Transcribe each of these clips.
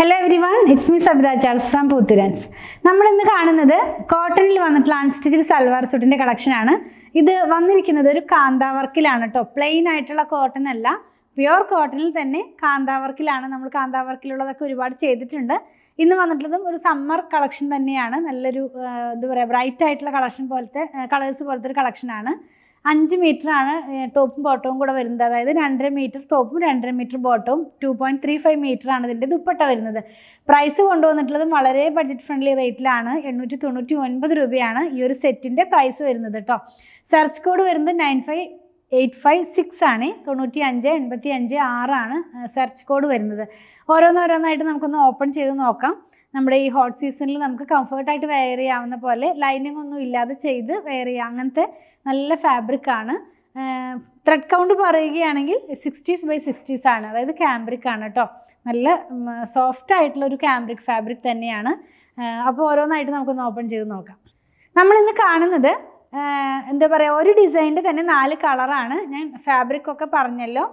Hello everyone, it's me Sabitha Charles from പൂത്തുരാൻസ്. നമ്മളിന്ന് കാണുന്നത് കോട്ടണിൽ വന്നിട്ടുള്ള അൺസ്റ്റിച്ച്ഡ് സൽവാർ സൂട്ടിൻ്റെ കളക്ഷനാണ്. ഇത് വന്നിരിക്കുന്നത് ഒരു കാന്താ വർക്കിലാണ് കേട്ടോ. പ്ലെയിൻ ആയിട്ടുള്ള കോട്ടൺ അല്ല, പ്യുവർ കോട്ടണിൽ തന്നെ കാന്താ വർക്കിലാണ്. നമ്മൾ കാന്താ വർക്കിലുള്ളതൊക്കെ ഒരുപാട് ചെയ്തിട്ടുണ്ട്. ഇന്ന് വന്നിട്ടുള്ളതും ഒരു സമ്മർ കളക്ഷൻ തന്നെയാണ്. നല്ലൊരു എന്താ പറയുക, ബ്രൈറ്റ് ആയിട്ടുള്ള കളക്ഷൻ പോലത്തെ കളേഴ്സ് പോലത്തെ ഒരു കളക്ഷനാണ്. 5 മീറ്ററാണ് ടോപ്പും ബോട്ടവും കൂടെ വരുന്നത്. അതായത് 2.5 മീറ്റർ ടോപ്പും 2.5 മീറ്റർ ബോട്ടവും 2.35 മീറ്ററാണ് ഇതിൻ്റെ ദുപ്പട്ട വരുന്നത്. പ്രൈസ് കൊണ്ടുവന്നിട്ടുള്ളത് വളരെ ബഡ്ജറ്റ് ഫ്രണ്ട്ലി റേറ്റിലാണ്. 899 രൂപയാണ് ഈ ഒരു സെറ്റിൻ്റെ പ്രൈസ് വരുന്നത് കേട്ടോ. സെർച്ച് കോഡ് വരുന്നത് 95856 ആണ്. 9585 ആണ് സെർച്ച് കോഡ് വരുന്നത്. ഓരോന്നോരോന്നായിട്ട് നമുക്കൊന്ന് ഓപ്പൺ ചെയ്ത് നോക്കാം. നമ്മുടെ ഈ ഹോട്ട് സീസണിൽ നമുക്ക് കംഫർട്ടായിട്ട് വെയർ ചെയ്യാവുന്ന പോലെ ലൈനിങ് ഒന്നും ഇല്ലാതെ ചെയ്ത് വെയർ ചെയ്യാം. അങ്ങനത്തെ നല്ല ഫാബ്രിക്കാണ്. ത്രെഡ് കൗണ്ട് പറയുകയാണെങ്കിൽ 60s/60s ആണ്. അതായത് ക്യാമ്പ്രിക് ആണ് കേട്ടോ. നല്ല സോഫ്റ്റ് ആയിട്ടുള്ളൊരു ക്യാമ്പ്രിക് ഫാബ്രിക് തന്നെയാണ്. അപ്പോൾ ഓരോന്നായിട്ട് നമുക്കൊന്ന് ഓപ്പൺ ചെയ്ത് നോക്കാം. നമ്മളിന്ന് കാണുന്നത് എന്താ പറയുക, ഒരു ഡിസൈനിൻ്റെ തന്നെ 4 കളറാണ്. ഞാൻ ഫാബ്രിക്കൊക്കെ പറഞ്ഞല്ലോ.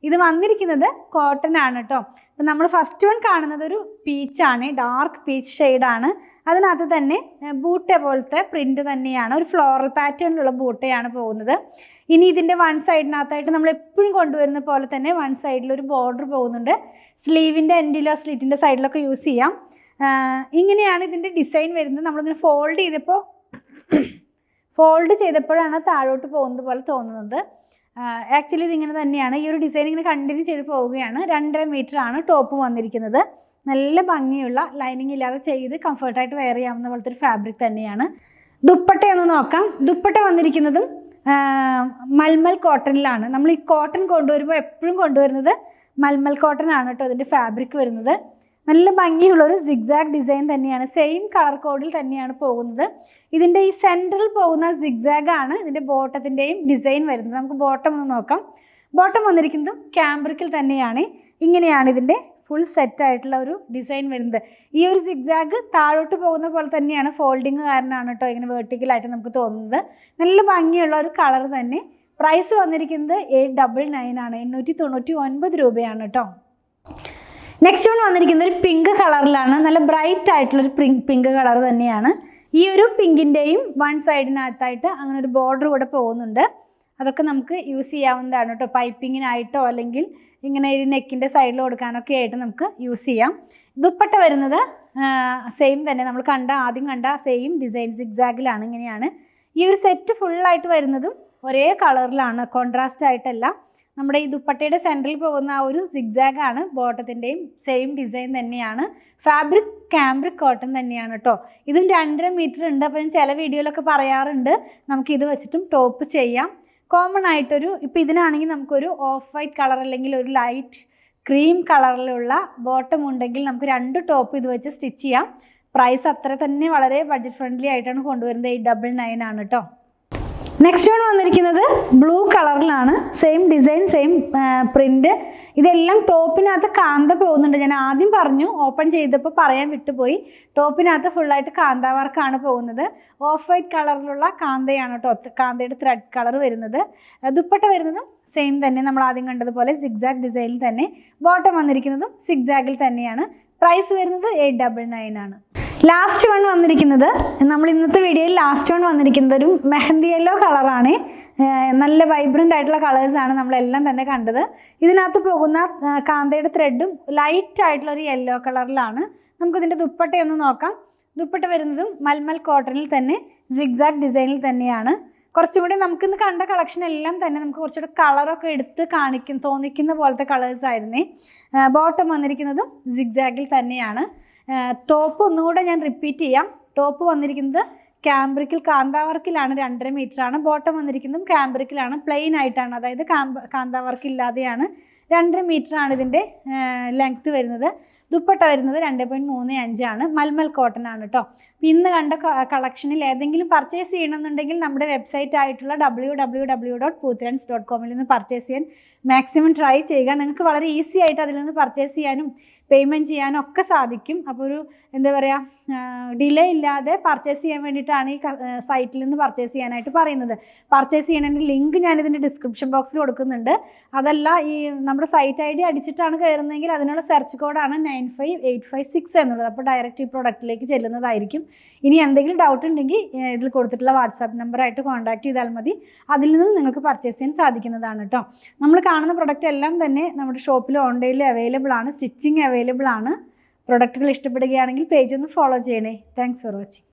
ഇത് വന്നിരിക്കുന്നത് കോട്ടൺ ആണ് കേട്ടോ. അപ്പം നമ്മൾ ഫസ്റ്റ് വൺ കാണുന്നത് ഒരു പീച്ചാണ്, ഡാർക്ക് പീച്ച് ഷെയ്ഡാണ്. അതിനകത്ത് തന്നെ ബൂട്ട പോലത്തെ പ്രിൻ്റ് തന്നെയാണ്. ഒരു ഫ്ലോറൽ പാറ്റേണിലുള്ള ബൂട്ടയാണ് പോകുന്നത്. ഇനി ഇതിൻ്റെ വൺ സൈഡിനകത്തായിട്ട് നമ്മൾ എപ്പോഴും കൊണ്ടുവരുന്ന പോലെ തന്നെ വൺ സൈഡിൽ ഒരു ബോർഡർ പോകുന്നുണ്ട്. സ്ലീവിൻ്റെ എൻഡിലോ സ്ലിറ്റിൻ്റെ സൈഡിലൊക്കെ യൂസ് ചെയ്യാം. ഇങ്ങനെയാണ് ഇതിൻ്റെ ഡിസൈൻ വരുന്നത്. നമ്മളിങ്ങനെ ഫോൾഡ് ചെയ്തപ്പോഴാണ് താഴോട്ട് പോകുന്നത് പോലെ തോന്നുന്നത്. ആക്ച്വലി ഇതിങ്ങനെ തന്നെയാണ്. ഈ ഒരു ഡിസൈൻ ഇങ്ങനെ കണ്ടിന്യൂ ചെയ്ത് പോവുകയാണ്. 2.5 മീറ്ററാണ് ടോപ്പ് വന്നിരിക്കുന്നത്. നല്ല ഭംഗിയുള്ള ലൈനിങ് ഇല്ലാതെ ചെയ്ത് കംഫർട്ടായിട്ട് വെയർ ചെയ്യാവുന്ന പോലത്തെ ഒരു ഫാബ്രിക് തന്നെയാണ്. ദുപ്പട്ടയൊന്ന് നോക്കാം. ദുപ്പട്ട വന്നിരിക്കുന്നതും മൽമൽ കോട്ടണിലാണ്. നമ്മൾ ഈ കോട്ടൺ കൊണ്ടുവരുമ്പോൾ എപ്പോഴും കൊണ്ടുവരുന്നത് മൽമൽ കോട്ടൺ ആണ് കേട്ടോ. അതിൻ്റെ ഫാബ്രിക് വരുന്നത് നല്ല ഭംഗിയുള്ളൊരു സിഗ്സാഗ് ഡിസൈൻ തന്നെയാണ്. സെയിം കളർ കോഡിൽ തന്നെയാണ് പോകുന്നത്. ഇതിൻ്റെ ഈ സെൻറ്ററിൽ പോകുന്ന സിഗ്സാഗാണ് ഇതിൻ്റെ ബോട്ടത്തിൻ്റെയും ഡിസൈൻ വരുന്നത്. നമുക്ക് ബോട്ടം ഒന്ന് നോക്കാം. ബോട്ടം വന്നിരിക്കുന്നതും ക്യാമ്പ്രിക്കിൽ തന്നെയാണ്. ഇങ്ങനെയാണ് ഇതിൻ്റെ ഫുൾ സെറ്റായിട്ടുള്ള ഒരു ഡിസൈൻ വരുന്നത്. ഈ ഒരു സിഗ്സാഗ് താഴോട്ട് പോകുന്ന പോലെ തന്നെയാണ്. ഫോൾഡിങ് കാരണമാണ് കേട്ടോ ഇങ്ങനെ വേർട്ടിക്കലായിട്ട് നമുക്ക് തോന്നുന്നത്. നല്ല ഭംഗിയുള്ള ഒരു കളർ തന്നെ. പ്രൈസ് വന്നിരിക്കുന്നത് 899 ആണ്. 899 രൂപയാണ് കേട്ടോ. നെക്സ്റ്റ് വൺ വന്നിരിക്കുന്നത് ഒരു പിങ്ക് കളറിലാണ്. നല്ല ബ്രൈറ്റ് ആയിട്ടുള്ളൊരു പിങ്ക് കളർ തന്നെയാണ്. ഈ ഒരു പിങ്കിൻ്റെയും വൺ സൈഡിനകത്തായിട്ട് അങ്ങനെ ഒരു ബോർഡർ കൂടെ പോകുന്നുണ്ട്. അതൊക്കെ നമുക്ക് യൂസ് ചെയ്യാവുന്നതാണ് കേട്ടോ. പൈപ്പിങ്ങിനായിട്ടോ അല്ലെങ്കിൽ ഇങ്ങനെ ഒരു നെക്കിൻ്റെ സൈഡിൽ കൊടുക്കാനൊക്കെ ആയിട്ട് നമുക്ക് യൂസ് ചെയ്യാം. ദുപ്പട്ട വരുന്നത് സെയിം തന്നെ, നമ്മൾ ആദ്യം കണ്ട സെയിം ഡിസൈൻ സിഗ്സാഗിലാണ്. ഇങ്ങനെയാണ് ഈ ഒരു സെറ്റ് ഫുള്ളായിട്ട് വരുന്നതും ഒരേ കളറിലാണ്, കോൺട്രാസ്റ്റ് ആയിട്ടല്ല. നമ്മുടെ ഈ ദുപ്പട്ടയുടെ സെൻറ്ററിൽ പോകുന്ന ആ ഒരു സിഗ്സാഗാണ്. ബോട്ടത്തിൻ്റെയും സെയിം ഡിസൈൻ തന്നെയാണ്. ഫാബ്രിക് ക്യാമ്പ്രിക് കോട്ടൺ തന്നെയാണ് കേട്ടോ. ഇതും 2.5 മീറ്റർ ഉണ്ട്. അപ്പോൾ ഞാൻ ചില വീഡിയോയിലൊക്കെ പറയാറുണ്ട് നമുക്കിത് വെച്ചിട്ടും ടോപ്പ് ചെയ്യാം. കോമൺ ആയിട്ടൊരു ഇപ്പോൾ ഇതിനാണെങ്കിൽ നമുക്കൊരു ഓഫ് വൈറ്റ് കളർ അല്ലെങ്കിൽ ഒരു ലൈറ്റ് ക്രീം കളറിലുള്ള ബോട്ടം ഉണ്ടെങ്കിൽ നമുക്ക് 2 ടോപ്പ് ഇത് വെച്ച് സ്റ്റിച്ച് ചെയ്യാം. പ്രൈസ് അത്ര തന്നെ വളരെ ബഡ്ജറ്റ് ഫ്രണ്ട്ലി ആയിട്ടാണ് കൊണ്ടുവരുന്നത്. 899 ആണ് കേട്ടോ. നെക്സ്റ്റ് വൺ വന്നിരിക്കുന്നത് ബ്ലൂ കളറിലാണ്. Same design, same print. ഇതെല്ലാം ടോപ്പിനകത്ത് കാന്ത പോകുന്നുണ്ട്. ഞാൻ ആദ്യം പറഞ്ഞു, ഓപ്പൺ ചെയ്തപ്പോൾ പറയാൻ വിട്ടുപോയി. ടോപ്പിനകത്ത് ഫുള്ളായിട്ട് കാന്ത വർക്കാണ് പോകുന്നത്. ഓഫ് വൈറ്റ് കളറിലുള്ള കാന്തയാണ് കേട്ടോ. കാന്തയുടെ ത്രെഡ് കളർ വരുന്നത്. ദുപ്പട്ട വരുന്നതും സെയിം തന്നെ, നമ്മൾ ആദ്യം കണ്ടതുപോലെ സിഗ്സാഗ് ഡിസൈനിൽ തന്നെ. ബോട്ടം വന്നിരിക്കുന്നതും സിഗ്സാഗിൽ തന്നെയാണ്. പ്രൈസ് വരുന്നത് 899 ആണ്. ലാസ്റ്റ് വൺ വന്നിരിക്കുന്നത്, നമ്മൾ ഇന്നത്തെ വീഡിയോയിൽ ലാസ്റ്റ് വൺ വന്നിരിക്കുന്നത് ഒരു മെഹന്തി യെല്ലോ കളറാണ്. നല്ല വൈബ്രൻ്റ് ആയിട്ടുള്ള കളേഴ്സാണ് നമ്മളെല്ലാം തന്നെ കണ്ടത്. ഇതിനകത്ത് പോകുന്ന കാന്തയുടെ ത്രെഡും ലൈറ്റ് ആയിട്ടുള്ളൊരു യെല്ലോ കളറിലാണ്. നമുക്കിതിൻ്റെ ദുപ്പട്ടയൊന്ന് നോക്കാം. ദുപ്പട്ട വരുന്നതും മൽമൽ കോട്ടണിൽ തന്നെ സിഗ്സാഗ് ഡിസൈനിൽ തന്നെയാണ്. കുറച്ചും കൂടി നമുക്കിന്ന് കണ്ട കളക്ഷൻ എല്ലാം തന്നെ നമുക്ക് കുറച്ചുകൂടെ കളറൊക്കെ എടുത്ത് തോന്നിക്കുന്ന പോലത്തെ കളേഴ്സായിരുന്നേ. ബോട്ടം വന്നിരിക്കുന്നതും സിഗ്സാഗിൽ തന്നെയാണ്. ടോപ്പ് ഒന്നുകൂടെ ഞാൻ റിപ്പീറ്റ് ചെയ്യാം. ടോപ്പ് വന്നിരിക്കുന്നത് ക്യാമ്പ്രിക്കിൽ കാന്താവർക്കിലാണ്. 2.5 മീറ്ററാണ്. ബോട്ടം വന്നിരിക്കുന്നതും ക്യാമ്പ്രിക്കിലാണ്. പ്ലെയിൻ ആയിട്ടാണ്, അതായത് കാന്താവർക്ക് ഇല്ലാതെയാണ്. 2.5 മീറ്ററാണ് ഇതിൻ്റെ ലെങ്ത്ത് വരുന്നത്. ദുപ്പട്ട വരുന്നത് 2.35 ആണ്. മൽമൽ കോട്ടൺ ആണ് കേട്ടോ. ഇന്ന് കണ്ട കളക്ഷനിൽ ഏതെങ്കിലും പർച്ചേസ് ചെയ്യണമെന്നുണ്ടെങ്കിൽ നമ്മുടെ വെബ്സൈറ്റ് ആയിട്ടുള്ള www.poothrands.com നിന്ന് പർച്ചേസ് ചെയ്യാൻ മാക്സിമം ട്രൈ ചെയ്യുക. നിങ്ങൾക്ക് വളരെ ഈസി ആയിട്ട് അതിൽ നിന്ന് പർച്ചേസ് ചെയ്യാനും പേയ്മെൻറ്റ് ചെയ്യാനൊക്കെ സാധിക്കും. അപ്പോൾ ഒരു എന്താ പറയുക, ഡിലേ ഇല്ലാതെ പർച്ചേസ് ചെയ്യാൻ വേണ്ടിയിട്ടാണ് ഈ സൈറ്റിൽ നിന്ന് പർച്ചേസ് ചെയ്യാനായിട്ട് പറയുന്നത്. പർച്ചേസ് ചെയ്യണതിൻ്റെ ലിങ്ക് ഞാനിതിൻ്റെ ഡിസ്ക്രിപ്ഷൻ ബോക്സിൽ കൊടുക്കുന്നുണ്ട്. അതല്ല, ഈ നമ്മുടെ സൈറ്റ് ID അടിച്ചിട്ടാണ് കയറുന്നതെങ്കിൽ അതിനുള്ള സെർച്ച് കോഡാണ് 95856 എന്നുള്ളത്. അപ്പോൾ ഡയറക്റ്റ് ഈ പ്രൊഡക്റ്റിലേക്ക് ചെല്ലുന്നതായിരിക്കും. ഇനി എന്തെങ്കിലും ഡൗട്ട് ഉണ്ടെങ്കിൽ ഇതിൽ കൊടുത്തിട്ടുള്ള വാട്സാപ്പ് നമ്പറായിട്ട് കോൺടാക്ട് ചെയ്താൽ മതി. അതിൽ നിന്ന് നിങ്ങൾക്ക് പർച്ചേസ് ചെയ്യാൻ സാധിക്കുന്നതാണ് കേട്ടോ. നമ്മൾ കാണുന്ന പ്രൊഡക്റ്റ് എല്ലാം തന്നെ നമ്മുടെ ഷോപ്പിൽ ഓൺലൈനിൽ അവൈലബിൾ ആണ്, സ്റ്റിച്ചിങ് അവൈലബിൾ ആണ്. പ്രൊഡക്റ്റുകൾ ഇഷ്ടപ്പെടുകയാണെങ്കിൽ പേജ് ഒന്ന് ഫോളോ ചെയ്യണേ. Thanks for watching.